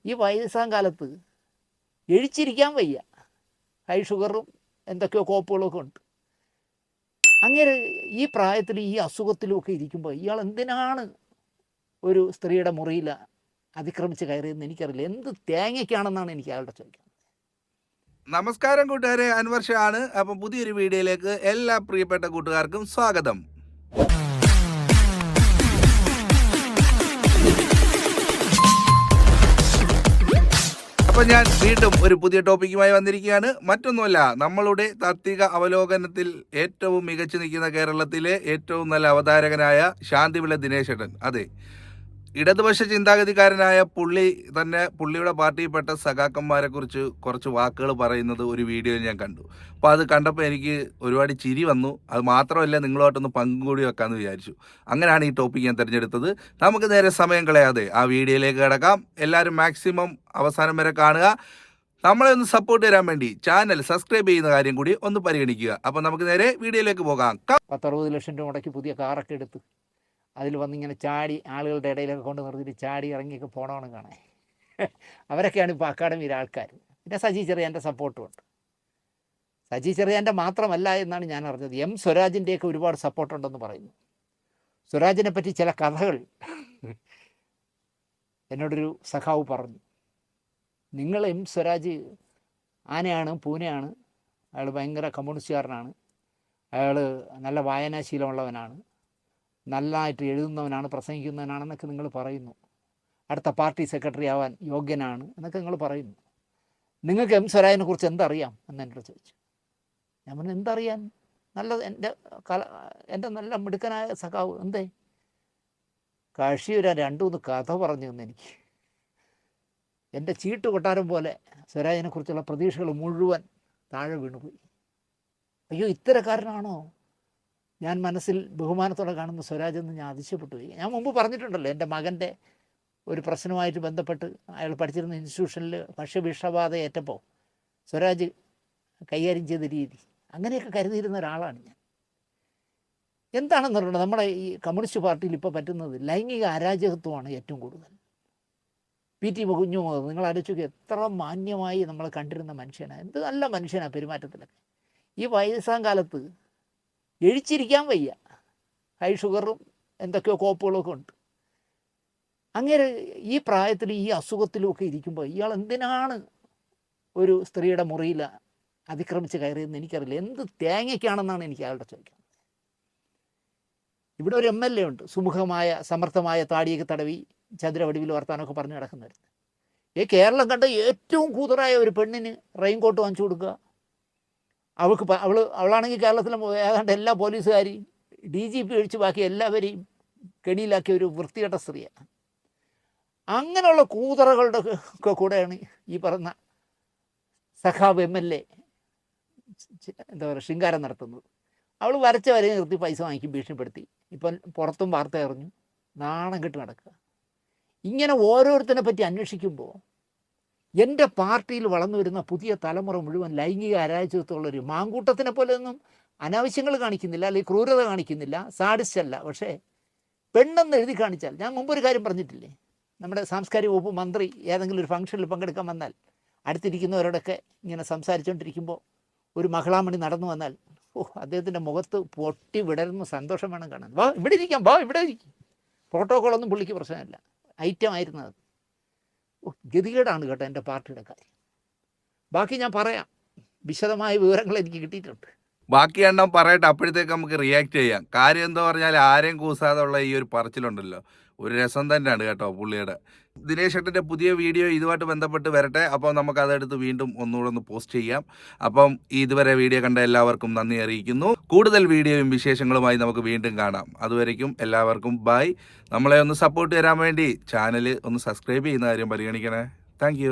ഈ വയസ്സാം കാലത്ത് എഴിച്ചിരിക്കാൻ വയ്യ. ഹൈ ഷുഗറും എന്തൊക്കെയോ കോപ്പുകളൊക്കെ ഉണ്ട്. അങ്ങനെ ഈ പ്രായത്തിൽ ഈ അസുഖത്തിലുമൊക്കെ ഇരിക്കുമ്പോൾ ഇയാൾ എന്തിനാണ് ഒരു സ്ത്രീയുടെ മുറിയിൽ അതിക്രമിച്ച് കയറിയെന്ന് എനിക്കറിയില്ല. എന്ത് തേങ്ങയ്ക്കാണെന്നാണ് എനിക്ക് അയാളുടെ ചോദിക്കുന്നത്. നമസ്കാരം കൂട്ടുകാരെ, അൻവർ ഷാ ആണ്. അപ്പം പുതിയൊരു വീഡിയോയിലേക്ക് എല്ലാ പ്രിയപ്പെട്ട കൂട്ടുകാർക്കും സ്വാഗതം. അപ്പം ഞാൻ വീണ്ടും ഒരു പുതിയ ടോപ്പിക്കുമായി വന്നിരിക്കുകയാണ്. മറ്റൊന്നുമല്ല, നമ്മളുടെ താത്വിക അവലോകനത്തിൽ ഏറ്റവും മികച്ചു നിൽക്കുന്ന കേരളത്തിലെ ഏറ്റവും നല്ല അവതാരകനായ ശാന്തിവിള ദിനേശേട്ടൻ, അതെ, ഇടതുപക്ഷ ചിന്താഗതിക്കാരനായ പുള്ളിയുടെ പാർട്ടിയിൽപ്പെട്ട സഖാക്കന്മാരെ കുറിച്ച് കുറച്ച് വാക്കുകൾ പറയുന്നത് ഒരു വീഡിയോയിൽ ഞാൻ കണ്ടു. അപ്പോൾ അത് കണ്ടപ്പോൾ എനിക്ക് ഒരുപാട് ചിരി വന്നു. അത് മാത്രമല്ല, നിങ്ങളുമായിട്ടൊന്ന് പങ്കുകൂടി വെക്കാമെന്ന് വിചാരിച്ചു. അങ്ങനെയാണ് ഈ ടോപ്പിക്ക് ഞാൻ തിരഞ്ഞെടുത്തത്. നമുക്ക് നേരെ സമയം കളയാതെ ആ വീഡിയോയിലേക്ക് കിടക്കാം. എല്ലാവരും മാക്സിമം അവസാനം വരെ കാണുക. നമ്മളെ ഒന്ന് സപ്പോർട്ട് തരാൻ വേണ്ടി ചാനൽ സബ്സ്ക്രൈബ് ചെയ്യുന്ന കാര്യം കൂടി ഒന്ന് പരിഗണിക്കുക. അപ്പം നമുക്ക് നേരെ വീഡിയോയിലേക്ക് പോകാം. 10-60 ലക്ഷം രൂപ മുടക്കി പുതിയ കാറൊക്കെ എടുത്ത് അതിൽ വന്നിങ്ങനെ ചാടി ആളുകളുടെ ഇടയിലൊക്കെ കൊണ്ട് നിർത്തിയിട്ട് ചാടി ഇറങ്ങിയൊക്കെ പോകണമെന്ന് കാണാൻ. അവരൊക്കെയാണ് ഇപ്പോൾ അക്കാഡമിയിലെ ആൾക്കാർ. പിന്നെ സജി ചെറിയാൻ്റെ സപ്പോർട്ടുമുണ്ട്. സജി ചെറിയാൻ്റെ മാത്രമല്ല എന്നാണ് ഞാൻ അറിഞ്ഞത്. എം സ്വരാജിൻ്റെയൊക്കെ ഒരുപാട് സപ്പോർട്ടുണ്ടെന്ന് പറയുന്നു. സ്വരാജിനെ പറ്റി ചില കഥകൾ എന്നോടൊരു സഖാവ് പറഞ്ഞു. നിങ്ങൾ എം സ്വരാജ് ആനയാണ്, പൂനെയാണ്, അയാൾ ഭയങ്കര കമ്മ്യൂണിസ്റ്റുകാരനാണ്, അയാൾ നല്ല വായനാശീലമുള്ളവനാണ്, നല്ലതായിട്ട് എഴുതുന്നവനാണ്, പ്രസംഗിക്കുന്നവനാണെന്നൊക്കെ നിങ്ങൾ പറയുന്നു, അടുത്ത പാർട്ടി സെക്രട്ടറി ആവാൻ യോഗ്യനാണ് എന്നൊക്കെ നിങ്ങൾ പറയുന്നു. നിങ്ങൾക്ക് എം സ്വരാജിനെ കുറിച്ച് എന്തറിയാം എന്ന് എന്നോട് ചോദിച്ചു. ഞാൻ പറഞ്ഞു, എന്തറിയാൻ, നല്ല എൻ്റെ നല്ല മിടുക്കനായ സഖാവ്, എന്തേ കക്ഷി ഒരു 2-3 കഥ പറഞ്ഞു എന്ന് എനിക്ക്. എൻ്റെ ചീട്ട് കൊട്ടാരം പോലെ സ്വരാജിനെ കുറിച്ചുള്ള പ്രതീക്ഷകൾ മുഴുവൻ താഴെ വീണുപോയി. അയ്യോ, ഇത്തരക്കാരനാണോ ഞാൻ മനസ്സിൽ ബഹുമാനത്തോടെ കാണുന്ന സ്വരാജ് എന്ന് ഞാൻ അതിശയപ്പെട്ടു പോയി. ഞാൻ മുമ്പ് പറഞ്ഞിട്ടുണ്ടല്ലോ, എൻ്റെ മകൻ്റെ ഒരു പ്രശ്നവുമായിട്ട് ബന്ധപ്പെട്ട് അയാൾ പഠിച്ചിരുന്ന ഇൻസ്റ്റിറ്റ്യൂഷനിൽ ഭക്ഷ്യവിഷബാധ ഏറ്റപ്പോൾ സ്വരാജ് കൈകാര്യം ചെയ്ത രീതി, അങ്ങനെയൊക്കെ കരുതിയിരുന്ന ഒരാളാണ് ഞാൻ. എന്താണെന്ന് പറയുന്നത്, നമ്മുടെ ഈ കമ്മ്യൂണിസ്റ്റ് പാർട്ടിയിൽ ഇപ്പോൾ പറ്റുന്നത് ലൈംഗിക അരാജകത്വമാണ് ഏറ്റവും കൂടുതൽ. PT കുഞ്ഞുമുഹമ്മദ്, നിങ്ങൾ ആലോചിക്കുക, എത്ര മാന്യമായി നമ്മൾ കണ്ടിരുന്ന മനുഷ്യനാണ്, എന്ത് നല്ല മനുഷ്യനാണ് പെരുമാറ്റത്തിലൊക്കെ. ഈ വയസ്സാം കാലത്ത് എഴിച്ചിരിക്കാൻ വയ്യ. ഹൈ ഷുഗറും എന്തൊക്കെയോ കോപ്പുകളൊക്കെ ഉണ്ട്. അങ്ങനെ ഈ പ്രായത്തിൽ ഈ അസുഖത്തിലുമൊക്കെ ഇരിക്കുമ്പോൾ ഇയാൾ എന്തിനാണ് ഒരു സ്ത്രീയുടെ മുറിയിൽ അതിക്രമിച്ച് കയറിയെന്ന് എനിക്കറിയില്ല. എന്ത് തേങ്ങയ്ക്കാണെന്നാണ് എനിക്ക് അയാളുടെ ചോദിക്കുന്നത്. ഇവിടെ ഒരു MLA ഉണ്ട്, സുമുഖമായ സമർത്ഥമായ താടിയൊക്കെ തടവി ചതുരവടിവിൽ വർത്താനമൊക്കെ പറഞ്ഞു നടക്കുന്നവരുന്നത്. കേരളം കണ്ട ഏറ്റവും കൂതറായ ഒരു പെണ്ണിന് റെയിൻകോട്ട് വാങ്ങിച്ചു കൊടുക്കുക. അവളാണെങ്കിൽ കേരളത്തിലെ ഏതാണ്ട് എല്ലാ പോലീസുകാരെയും DGP ഒഴിച്ച് ബാക്കി എല്ലാവരെയും കെണിയിലാക്കിയ ഒരു വൃത്തികെട്ട സ്ത്രീയാണ്. അങ്ങനെയുള്ള കൂതറകളുടെ ഒക്കെ കൂടെയാണ് ഈ പറഞ്ഞ സഖാവ് MLA എന്താ പറയുക ശൃംഗാരം നടത്തുന്നത്. അവൾ വരച്ച വരെ നിർത്തി പൈസ വാങ്ങിക്കും, ഭീഷണിപ്പെടുത്തി. ഇപ്പം പുറത്തും വാർത്ത അറിഞ്ഞു, നാണം കെട്ട് നടക്കുക. ഇങ്ങനെ ഓരോരുത്തരെ പറ്റി അന്വേഷിക്കുമ്പോൾ എൻ്റെ പാർട്ടിയിൽ വളർന്നു വരുന്ന പുതിയ തലമുറ മുഴുവൻ ലൈംഗിക അരാജകത്വമുള്ളൊരു മാങ്കൂട്ടത്തിനെ പോലെ ഒന്നും അനാവശ്യങ്ങൾ കാണിക്കുന്നില്ല, അല്ലെങ്കിൽ ക്രൂരത കാണിക്കുന്നില്ല, സാഡിസ്റ്റ് അല്ല. പക്ഷേ പെണ്ണെന്ന് എഴുതി കാണിച്ചാൽ, ഞാൻ മുമ്പൊരു കാര്യം പറഞ്ഞിട്ടില്ലേ, നമ്മുടെ സാംസ്കാരിക വകുപ്പ് മന്ത്രി ഏതെങ്കിലും ഒരു ഫംഗ്ഷനിൽ പങ്കെടുക്കാൻ വന്നാൽ അടുത്തിരിക്കുന്നവരോടൊക്കെ ഇങ്ങനെ സംസാരിച്ചുകൊണ്ടിരിക്കുമ്പോൾ ഒരു മഹിളാമണി നടന്നു വന്നാൽ, അദ്ദേഹത്തിൻ്റെ മുഖത്ത് പൊട്ടി വിടരുന്ന സന്തോഷം വേണം കാണാൻ. ഇവിടെ ഇരിക്കാം, ഇവിടെ ഇരിക്കും. പ്രോട്ടോക്കോളൊന്നും പുള്ളിക്ക് പ്രശ്നമില്ല, ഐറ്റം ആയിരുന്നത്. ഗതികേടാണ് കേട്ടോ എൻ്റെ പാർട്ടിയുടെ കാര്യം. ബാക്കി ഞാൻ പറയാം, വിശദമായ വിവരങ്ങൾ എനിക്ക് കിട്ടിയിട്ടുണ്ട്. ബാക്കി എണ്ണം പറയട്ടെ, അപ്പോഴത്തേക്ക് നമുക്ക് റിയാക്ട് ചെയ്യാം. കാര്യം എന്താ പറഞ്ഞാൽ, ആരെയും കൂസാതെ ഉള്ള ഈ ഒരു പറച്ചിലുണ്ടല്ലോ, ഒരു രസം തന്നെയാണ് കേട്ടോ പുള്ളിയുടെ. ദിനേശ് ഏട്ടൻ്റെ പുതിയ വീഡിയോ ഇതുമായിട്ട് ബന്ധപ്പെട്ട് വരട്ടെ. അപ്പോൾ നമുക്ക് അതെടുത്ത് വീണ്ടും ഒന്നുകൂടെ ഒന്ന് പോസ്റ്റ് ചെയ്യാം. അപ്പം ഇതുവരെ വീഡിയോ കണ്ട എല്ലാവർക്കും നന്ദി അറിയിക്കുന്നു. കൂടുതൽ വീഡിയോയും വിശേഷങ്ങളുമായി നമുക്ക് വീണ്ടും കാണാം. അതുവരേക്കും എല്ലാവർക്കും ബൈ. നമ്മളെ ഒന്ന് സപ്പോർട്ട് തരാൻ വേണ്ടി ചാനൽ ഒന്ന് സബ്സ്ക്രൈബ് ചെയ്യുന്ന കാര്യം പരിഗണിക്കണേ. താങ്ക്